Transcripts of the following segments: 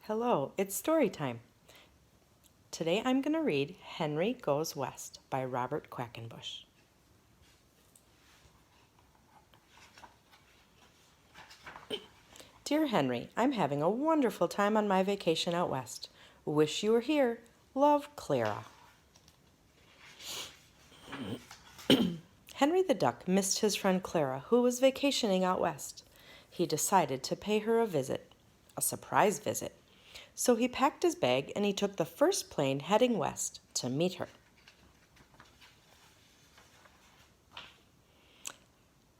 Hello, it's story time. Today I'm going to read Henry Goes West by Robert Quackenbush. Dear Henry, I'm having a wonderful time on my vacation out west. Wish you were here. Love, Clara. Henry the Duck missed his friend Clara, who was vacationing out west. He decided to pay her a visit, a surprise visit. So he packed his bag and he took the first plane heading west to meet her.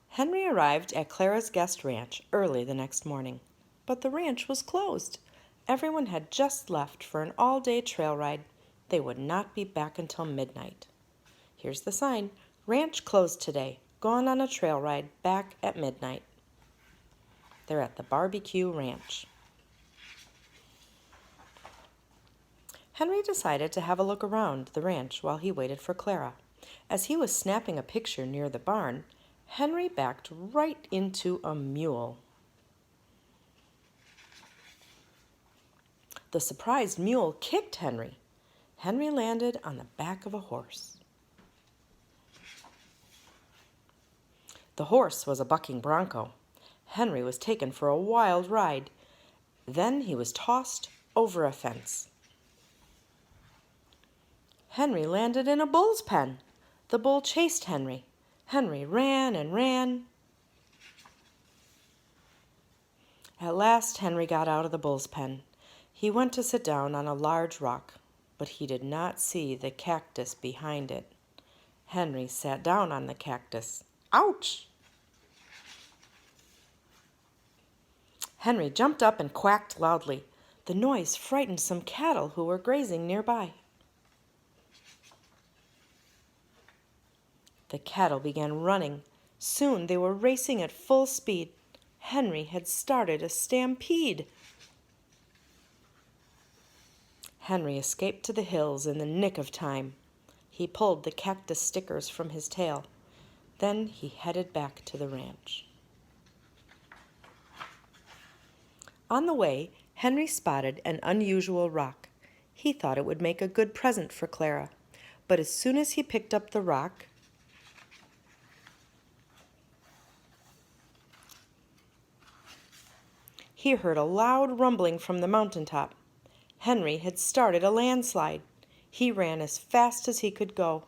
Henry arrived at Clara's guest ranch early the next morning, but the ranch was closed. Everyone had just left for an all-day trail ride. They would not be back until midnight. Here's the sign, ranch closed today, gone on a trail ride, back at midnight. They're at the barbecue ranch. Henry decided to have a look around the ranch while he waited for Clara. As he was snapping a picture near the barn, Henry backed right into a mule. The surprised mule kicked Henry. Henry landed on the back of a horse. The horse was a bucking bronco. Henry was taken for a wild ride. Then he was tossed over a fence. Henry landed in a bull's pen. The bull chased Henry. Henry ran and ran. At last, Henry got out of the bull's pen. He went to sit down on a large rock, but he did not see the cactus behind it. Henry sat down on the cactus. Ouch! Henry jumped up and quacked loudly. The noise frightened some cattle who were grazing nearby. The cattle began running. Soon they were racing at full speed. Henry had started a stampede. Henry escaped to the hills in the nick of time. He pulled the cactus stickers from his tail. Then he headed back to the ranch. On the way, Henry spotted an unusual rock. He thought it would make a good present for Clara. But as soon as he picked up the rock, he heard a loud rumbling from the mountaintop. Henry had started a landslide. He ran as fast as he could go.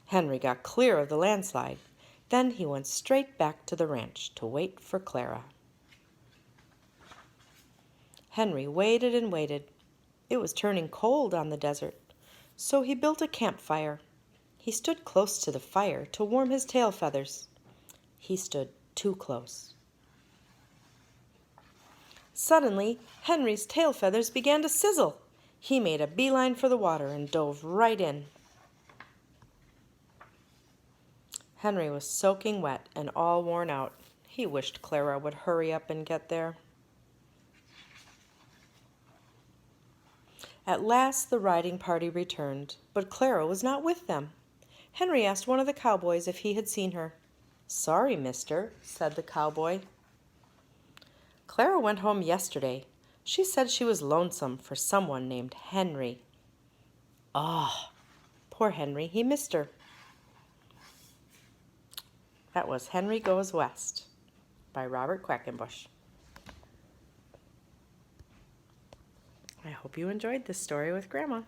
Henry got clear of the landslide. Then he went straight back to the ranch to wait for Clara. Henry waited and waited. It was turning cold on the desert, so he built a campfire. He stood close to the fire to warm his tail feathers. He stood too close. Suddenly, Henry's tail feathers began to sizzle. He made a beeline for the water and dove right in. Henry was soaking wet and all worn out. He wished Clara would hurry up and get there. At last the riding party returned, but Clara was not with them. Henry asked one of the cowboys if he had seen her. "Sorry, mister," said the cowboy. "Clara went home yesterday. She said she was lonesome for someone named Henry." "Ah, poor Henry, he missed her." That was Henry Goes West by Robert Quackenbush. I hope you enjoyed this story with Grandma.